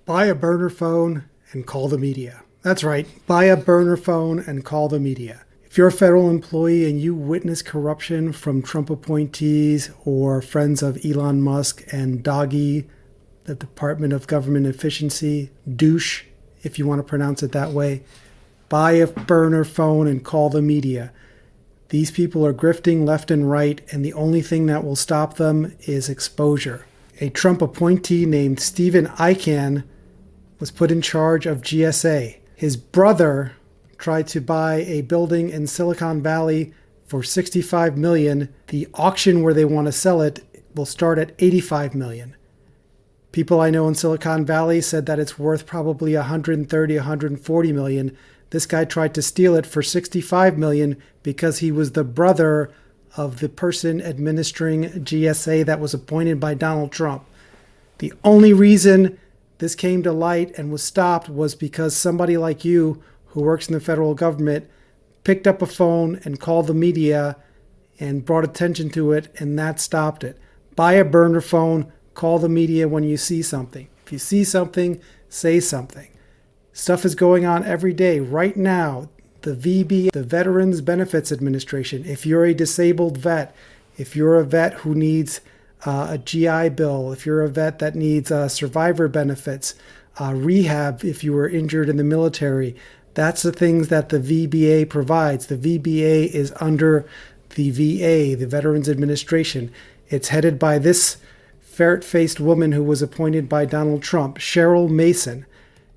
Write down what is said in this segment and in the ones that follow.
Buy a burner phone and call the media. That's right, buy a burner phone and call the media. If you're a federal employee and you witness corruption from Trump appointees or friends of Elon Musk and Doggy, the Department of Government Efficiency, douche, if you want to pronounce it that way, buy a burner phone and call the media. These people are grifting left and right, and the only thing that will stop them is exposure. A Trump appointee named Stephen Ican was put in charge of GSA. His brother tried to buy a building in Silicon Valley for $65 million. The auction where they want to sell it will start at $85 million. People I know in Silicon Valley said that it's worth probably $130, $140 million. This guy tried to steal it for $65 million because he was the brother of the person administering GSA that was appointed by Donald Trump. The only reason this came to light and was stopped was because somebody like you who works in the federal government picked up a phone and called the media and brought attention to it, and that stopped it. Buy a burner phone, call the media when you see something. If you see something, say something. Stuff is going on every day. Right now, the VBA, the Veterans Benefits Administration, if you're a disabled vet, if you're a vet who needs a GI Bill, if you're a vet that needs survivor benefits, rehab if you were injured in the military, that's the things that the VBA provides. The VBA is under the VA, the Veterans Administration. It's headed by this ferret-faced woman who was appointed by Donald Trump, Cheryl Mason.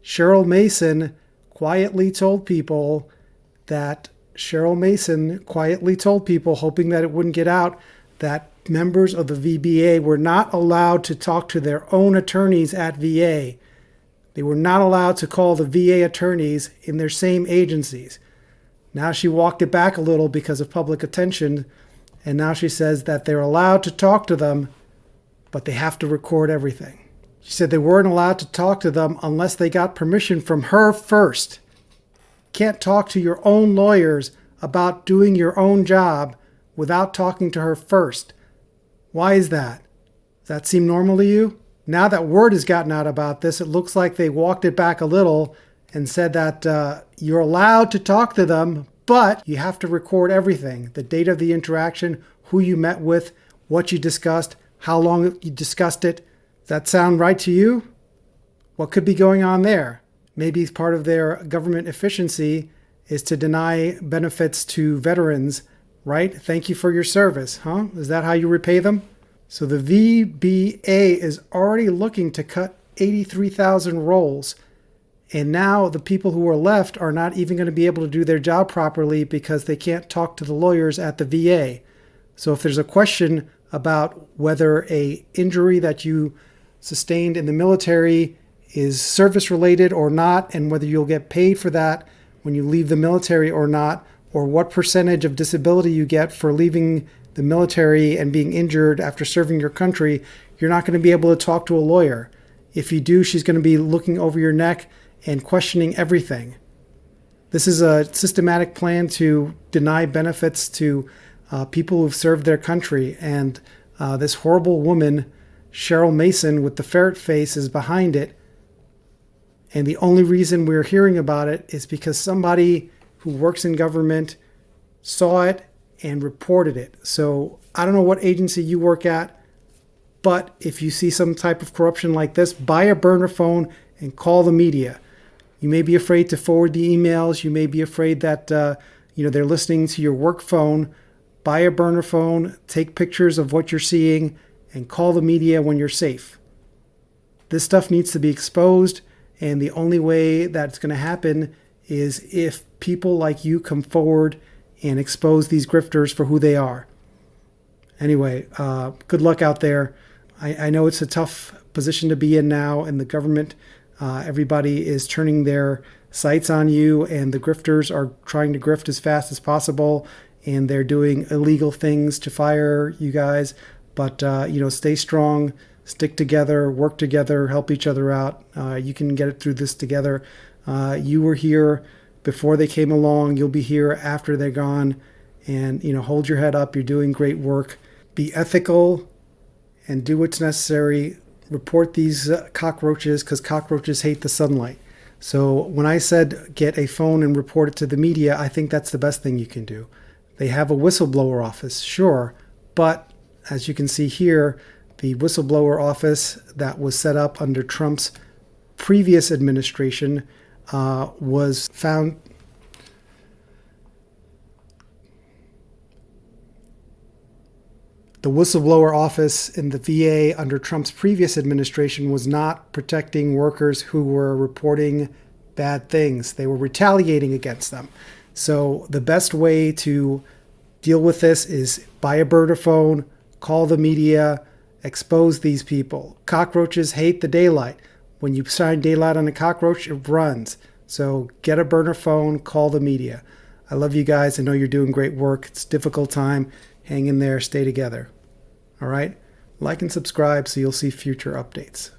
Cheryl Mason quietly told people, hoping that it wouldn't get out, that members of the VBA were not allowed to talk to their own attorneys at VA. They were not allowed to call the VA attorneys in their same agencies. Now she walked it back a little because of public attention, and now she says that they're allowed to talk to them, but they have to record everything. She said they weren't allowed to talk to them unless they got permission from her first. Can't talk to your own lawyers about doing your own job without talking to her first. Why is that? Does that seem normal to you? Now that word has gotten out about this, it looks like they walked it back a little and said that you're allowed to talk to them, but you have to record everything. The date of the interaction, who you met with, what you discussed, how long you discussed it. Does that sound right to you? What could be going on there? Maybe part of their government efficiency is to deny benefits to veterans, right? Thank you for your service, huh? Is that how you repay them? So the VBA is already looking to cut 83,000 roles. And now the people who are left are not even going to be able to do their job properly because they can't talk to the lawyers at the VA. So if there's a question about whether an injury that you sustained in the military is service-related or not, and whether you'll get paid for that when you leave the military or not, or what percentage of disability you get for leaving the military and being injured after serving your country, you're not going to be able to talk to a lawyer. If you do, she's going to be looking over your neck and questioning everything. This is a systematic plan to deny benefits to people who've served their country, and this horrible woman, Cheryl Mason, with the ferret face, is behind it. And the only reason we're hearing about it is because somebody who works in government saw it and reported it. So I don't know what agency you work at, but if you see some type of corruption like this, buy a burner phone and call the media. You may be afraid to forward the emails. You may be afraid that they're listening to your work phone. Buy a burner phone, take pictures of what you're seeing, and call the media when you're safe. This stuff needs to be exposed. And the only way that's going to happen is if people like you come forward and expose these grifters for who they are. Anyway, good luck out there. I know it's a tough position to be in now in the government. Everybody is turning their sights on you, and the grifters are trying to grift as fast as possible, and they're doing illegal things to fire you guys. But, stay strong. Stick together, work together, help each other out. You can get it through this together. You were here before they came along. You'll be here after they're gone. And, hold your head up. You're doing great work. Be ethical and do what's necessary. report these cockroaches because cockroaches hate the sunlight. So when I said get a phone and report it to the media, I think that's the best thing you can do. They have a whistleblower office, sure, but as you can see here, the whistleblower office that was set up under Trump's previous administration was found. The whistleblower office in the VA under Trump's previous administration was not protecting workers who were reporting bad things. They were retaliating against them. So the best way to deal with this is buy a burner phone, call the media, expose these people. Cockroaches hate the daylight. When you shine daylight on a cockroach, it runs. So get a burner phone, call the media. I love you guys. I know you're doing great work. It's a difficult time. Hang in there. Stay together. All right? Like and subscribe so you'll see future updates.